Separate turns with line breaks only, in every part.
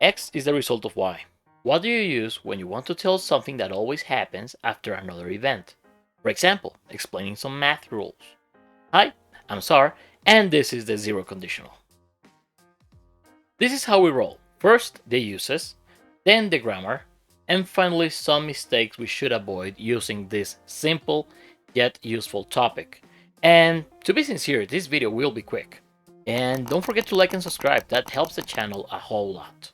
X is the result of Y. What do you use when you want to tell something that always happens after another event? For example, explaining some math rules. Hi, I'm Tsar, and this is the zero conditional. This is how we roll. First, the uses, then the grammar, and finally some mistakes we should avoid using this simple yet useful topic. And to be sincere, this video will be quick. And don't forget to like and subscribe, that helps the channel a whole lot.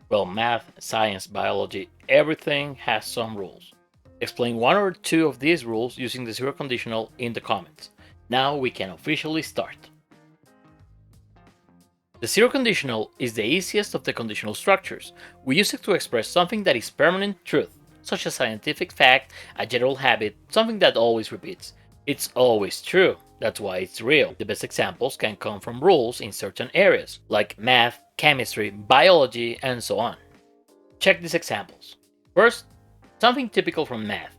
Well, math, science, biology, everything has some rules. Explain one or two of these rules using the zero conditional in the comments. Now we can officially start. The zero conditional is the easiest of the conditional structures. We use it to express something that is permanent truth, such as a scientific fact, a general habit, something that always repeats. It's always true, that's why it's real. The best examples can come from rules in certain areas, like math, chemistry, biology, and so on. Check these examples. First, something typical from math.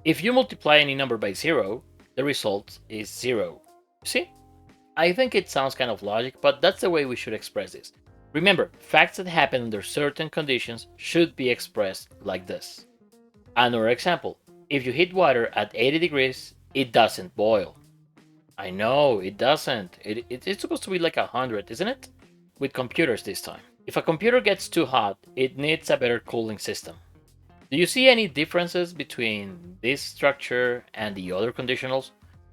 If you multiply any number by 0, the result is 0. See? I think it sounds kind of logic, but that's the way we should express this. Remember, facts that happen under certain conditions should be expressed like this. Another example, if you heat water at 80 degrees, it doesn't boil. I know, it doesn't. It's supposed to be like 100, isn't it? With computers this time. If a computer gets too hot, it needs a better cooling system. Do you see any differences between this structure and the other conditionals?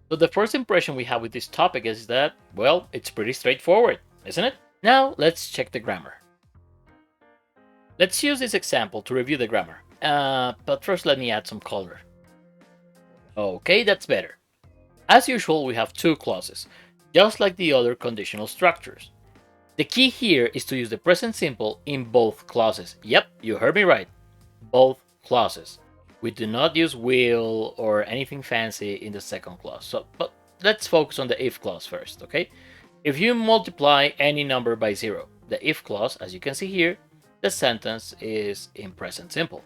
So the first impression we have with this topic is that, well, it's pretty straightforward, isn't it? Now let's check the grammar. Let's use this example to review the grammar. But first let me add some color. Okay, that's better. As usual, we have two clauses, just like the other conditional structures. The key here is to use the present simple in both clauses. Yep, you heard me right. Both clauses. We do not use will or anything fancy in the second clause. But let's focus on the if clause first, okay? If you multiply any number by 0, the if clause, as you can see here, the sentence is in present simple.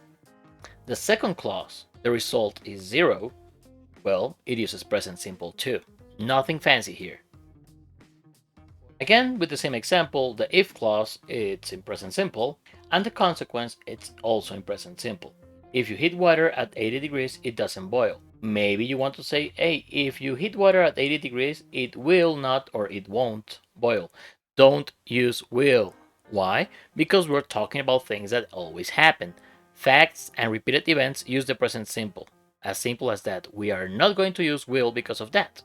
The second clause, the result is 0, well, it uses present simple too. Nothing fancy here. Again, with the same example, the if clause, it's in present simple, and the consequence, it's also in present simple. If you heat water at 80 degrees, it doesn't boil. Maybe you want to say, hey, if you heat water at 80 degrees, it will not or it won't boil. Don't use will. Why? Because we're talking about things that always happen. Facts and repeated events use the present simple. As simple as that. We are not going to use will because of that.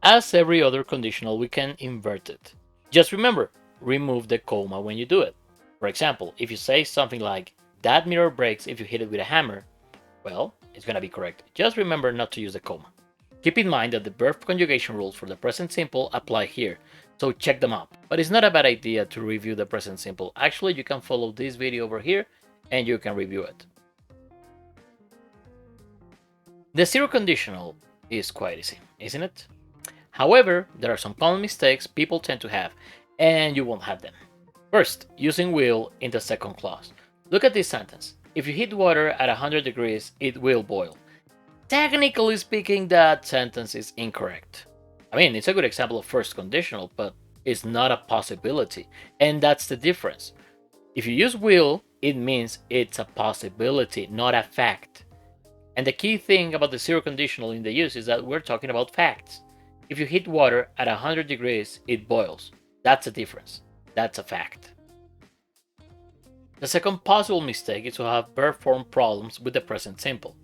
As every other conditional, we can invert it. Just remember, remove the comma when you do it. For example, if you say something like, that mirror breaks if you hit it with a hammer, well, it's gonna be correct. Just remember not to use the comma. Keep in mind that the verb conjugation rules for the present simple apply here, so check them out. But it's not a bad idea to review the present simple. Actually, you can follow this video over here and you can review it. The zero conditional is quite easy, isn't it? However, there are some common mistakes people tend to have, and you won't have them. First, using will in the second clause. Look at this sentence. If you heat water at 100 degrees, it will boil. Technically speaking, that sentence is incorrect. I mean, it's a good example of first conditional, but it's not a possibility. And that's the difference. If you use will, it means it's a possibility, not a fact. And the key thing about the zero conditional in the use is that we're talking about facts. If you heat water at 100 degrees, it boils. That's a difference. That's a fact. The second possible mistake is to have verb form problems with the present simple.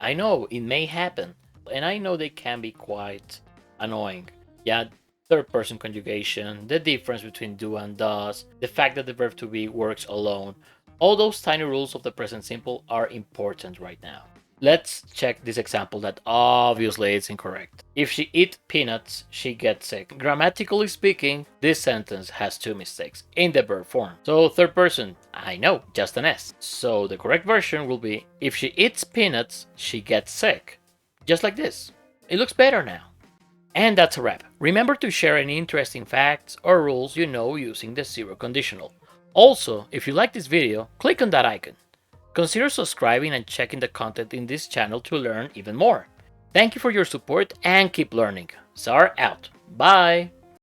I know it may happen, and I know they can be quite annoying. Yeah, third person conjugation, the difference between do and does, the fact that the verb to be works alone. All those tiny rules of the present simple are important right now. Let's check this example that obviously is incorrect. If she eats peanuts, she gets sick. Grammatically speaking, this sentence has two mistakes in the verb form. So third person, I know, just an S. So the correct version will be, if she eats peanuts, she gets sick. Just like this. It looks better now. And that's a wrap. Remember to share any interesting facts or rules you know using the zero conditional. Also, if you like this video, click on that icon. Consider subscribing and checking the content in this channel to learn even more. Thank you for your support and keep learning. Tsar out. Bye!